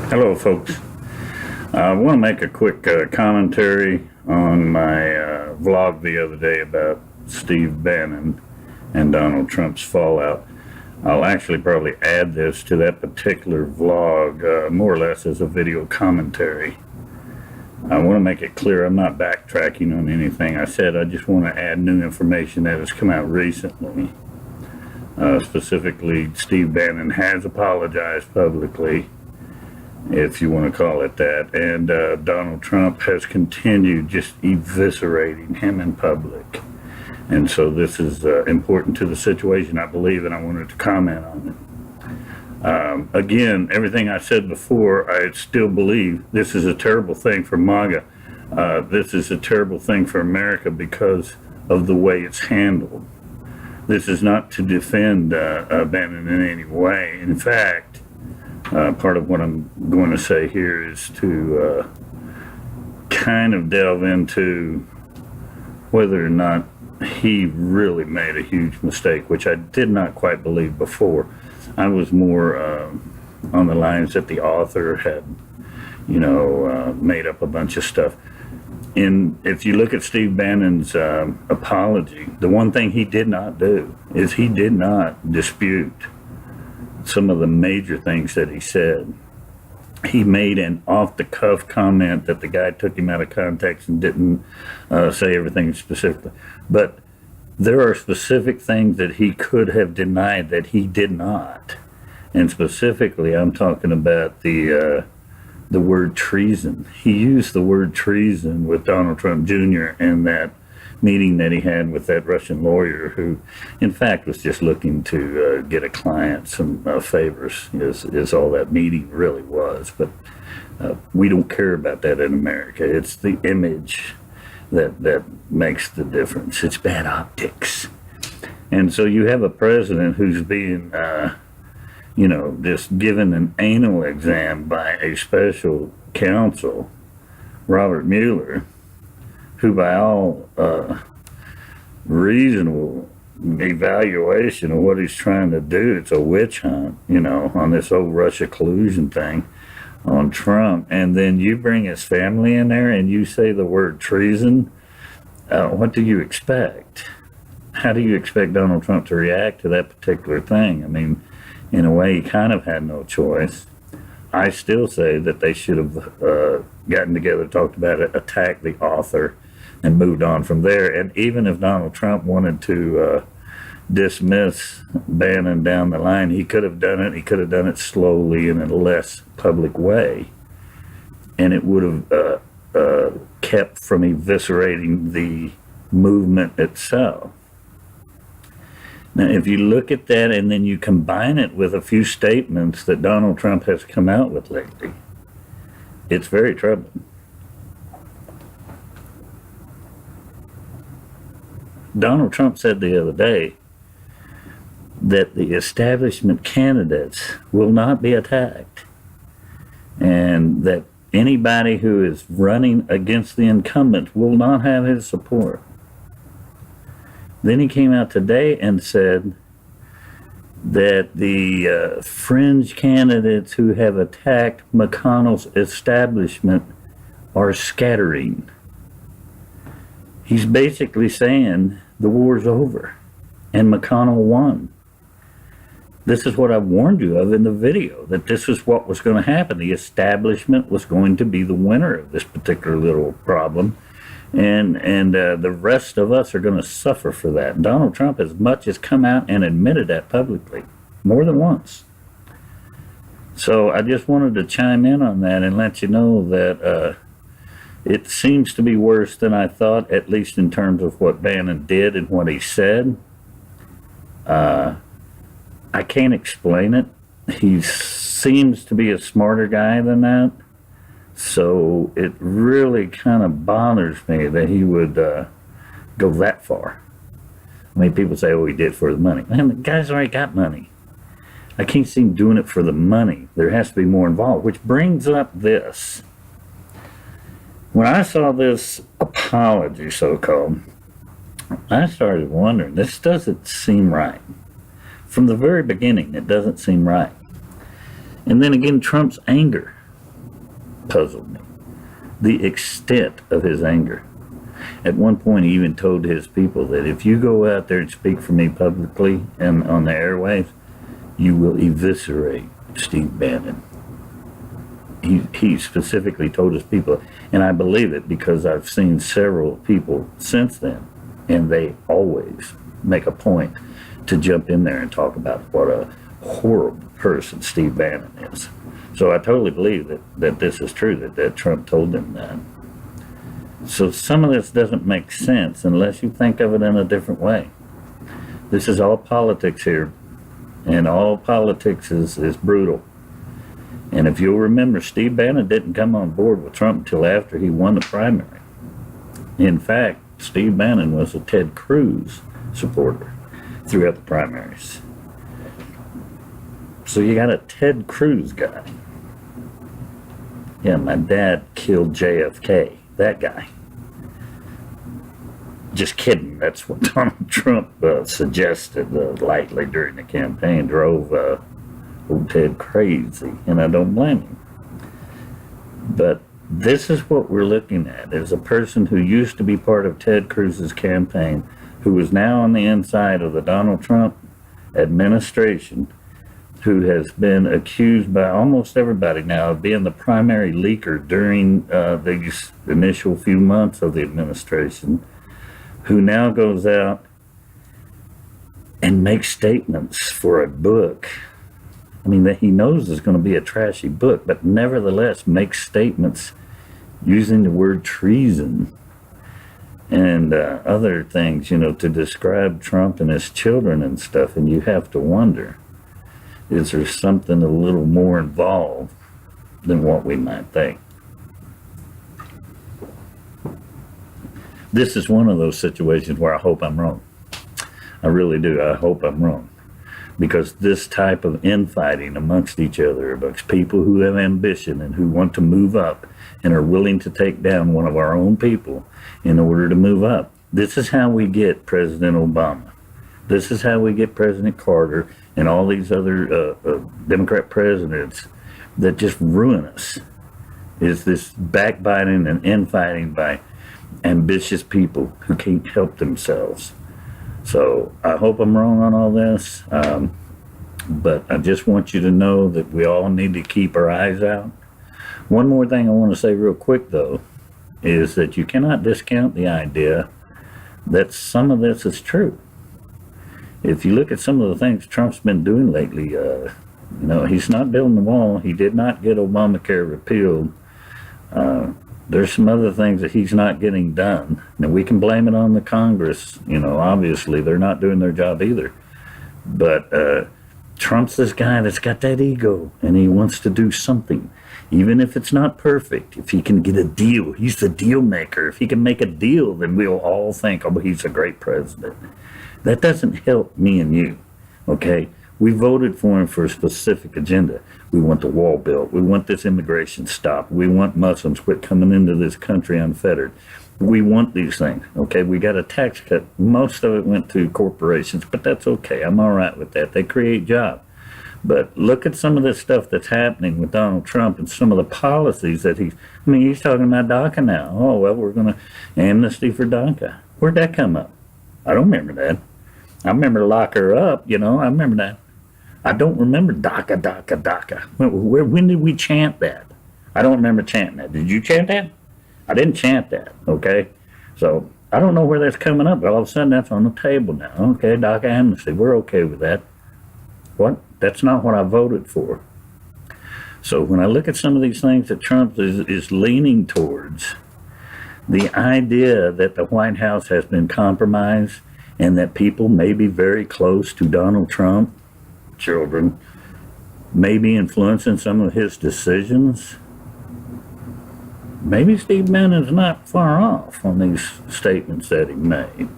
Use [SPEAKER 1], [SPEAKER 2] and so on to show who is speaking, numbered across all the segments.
[SPEAKER 1] Hello, folks. I want to make a quick commentary on my vlog the other day about Steve Bannon and Donald Trump's fallout. I'll actually probably add this to that particular vlog more or less as a video commentary. I want to make it clear I'm not backtracking on anything I said. I just want to add new information that has come out recently. Specifically, Steve Bannon has apologized publicly, if you want to call it that, and Donald Trump has continued just eviscerating him in public. And so this is important to the situation, I believe, and I wanted to comment on it. Again, everything I said before, I still believe this is a terrible thing for MAGA. This is a terrible thing for America because of the way it's handled. This is not to defend Bannon in any way. In fact, part of what I'm going to say here is to kind of delve into whether or not he really made a huge mistake, which I did not quite believe before. I was more on the lines that the author had, made up a bunch of stuff. And if you look at Steve Bannon's apology, the one thing he did not do is he did not dispute some of the major things that he said. He made an off-the-cuff comment that the guy took him out of context and didn't say everything specifically. But there are specific things that he could have denied that he did not. And specifically, I'm talking about the word treason. He used the word treason with Donald Trump Jr. in that meeting that he had with that Russian lawyer who, in fact, was just looking to get a client some favors, is all that meeting really was. But we don't care about that in America. It's the image that makes the difference. It's bad optics. And so you have a president who's being just given an anal exam by a special counsel, Robert Mueller, who by all reasonable evaluation of what he's trying to do, it's a witch hunt, on this old Russia collusion thing on Trump. And then you bring his family in there and you say the word treason. What do you expect? How do you expect Donald Trump to react to that particular thing? I mean, in a way, he kind of had no choice. I still say that they should have gotten together, talked about it, attacked the author, and moved on from there. And even if Donald Trump wanted to dismiss Bannon down the line, he could have done it. He could have done it slowly in a less public way. And it would have kept from eviscerating the movement itself. Now, if you look at that and then you combine it with a few statements that Donald Trump has come out with lately, it's very troubling. Donald Trump said the other day that the establishment candidates will not be attacked, and that anybody who is running against the incumbent will not have his support. Then he came out today and said that the fringe candidates who have attacked McConnell's establishment are scattering. He's basically saying the war's over and McConnell won. This is what I warned you of in the video, that this is what was going to happen. The establishment was going to be the winner of this particular little problem. And the rest of us are going to suffer for that. And Donald Trump as much as come out and admitted that publicly, more than once. So I just wanted to chime in on that and let you know that it seems to be worse than I thought, at least in terms of what Bannon did and what he said. I can't explain it. He seems to be a smarter guy than that. So it really kind of bothers me that he would go that far. I mean, people say, oh, he did it for the money. Man, the guy's already got money. I can't see him doing it for the money. There has to be more involved, which brings up this. When I saw this apology, so-called, I started wondering, this doesn't seem right. From the very beginning, it doesn't seem right. And then again, Trump's anger. puzzled me. The extent of his anger. At one point, he even told his people that if you go out there and speak for me publicly and on the airwaves, you will eviscerate Steve Bannon. He specifically told his people, and I believe it because I've seen several people since then, and they always make a point to jump in there and talk about what a horrible person Steve Bannon is. So I totally believe that this is true, that Trump told them that. So some of this doesn't make sense unless you think of it in a different way. This is all politics here, and all politics is brutal. And if you'll remember, Steve Bannon didn't come on board with Trump until after he won the primary. In fact, Steve Bannon was a Ted Cruz supporter throughout the primaries. So you got a Ted Cruz guy. Yeah, my dad killed JFK. That guy. Just kidding. That's what Donald Trump suggested lightly during the campaign. Drove old Ted crazy, and I don't blame him. But this is what we're looking at, is a person who used to be part of Ted Cruz's campaign, who is now on the inside of the Donald Trump administration, who has been accused by almost everybody now of being the primary leaker during these initial few months of the administration, who now goes out and makes statements for a book. I mean, that he knows is going to be a trashy book, but nevertheless makes statements using the word treason and other things, to describe Trump and his children and stuff. And you have to wonder, is there something a little more involved than what we might think? This is one of those situations where I hope I'm wrong. I really do. I hope I'm wrong. Because this type of infighting amongst each other, amongst people who have ambition and who want to move up and are willing to take down one of our own people in order to move up. This is how we get President Obama. This is how we get President Carter and all these other Democrat presidents that just ruin us. Is this backbiting and infighting by ambitious people who can't help themselves. So I hope I'm wrong on all this, but I just want you to know that we all need to keep our eyes out. One more thing I want to say real quick, though, is that you cannot discount the idea that some of this is true. If you look at some of the things Trump's been doing lately, he's not building the wall. He did not get Obamacare repealed. There's some other things that he's not getting done. Now, we can blame it on the Congress. Obviously, they're not doing their job either. But Trump's this guy that's got that ego, and he wants to do something. Even if it's not perfect, if he can get a deal, he's the deal maker. If he can make a deal, then we'll all think, oh, he's a great president. That doesn't help me and you, okay? We voted for him for a specific agenda. We want the wall built. We want this immigration stopped. We want Muslims quit coming into this country unfettered. We want these things, okay? We got a tax cut. Most of it went to corporations, but that's okay. I'm all right with that. They create jobs. But look at some of this stuff that's happening with Donald Trump and some of the policies that he's talking about DACA now. Oh, well, we're going to amnesty for DACA. Where'd that come up? I don't remember that. I remember lock her up, I remember that. I don't remember DACA, DACA, DACA. When did we chant that? I don't remember chanting that. Did you chant that? I didn't chant that, okay? So I don't know where that's coming up, but all of a sudden that's on the table now. Okay, DACA amnesty, we're okay with that. What? That's not what I voted for. So when I look at some of these things that Trump is leaning towards, the idea that the White House has been compromised and that people may be very close to Donald Trump, children, may be influencing some of his decisions. Maybe Steve Bannon's not far off on these statements that he made.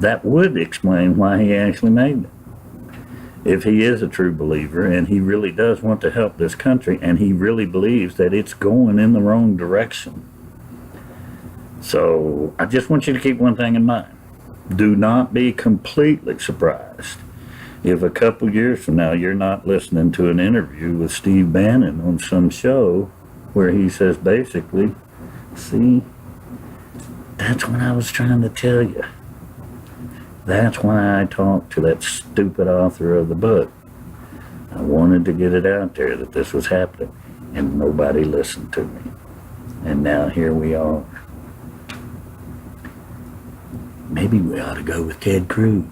[SPEAKER 1] That would explain why he actually made them. If he is a true believer and he really does want to help this country and he really believes that it's going in the wrong direction. So I just want you to keep one thing in mind. Do not be completely surprised if a couple years from now you're not listening to an interview with Steve Bannon on some show where he says basically, see, that's when I was trying to tell you. That's why I talked to that stupid author of the book. I wanted to get it out there that this was happening, and nobody listened to me. And now here we are. Maybe we ought to go with Ted Cruz.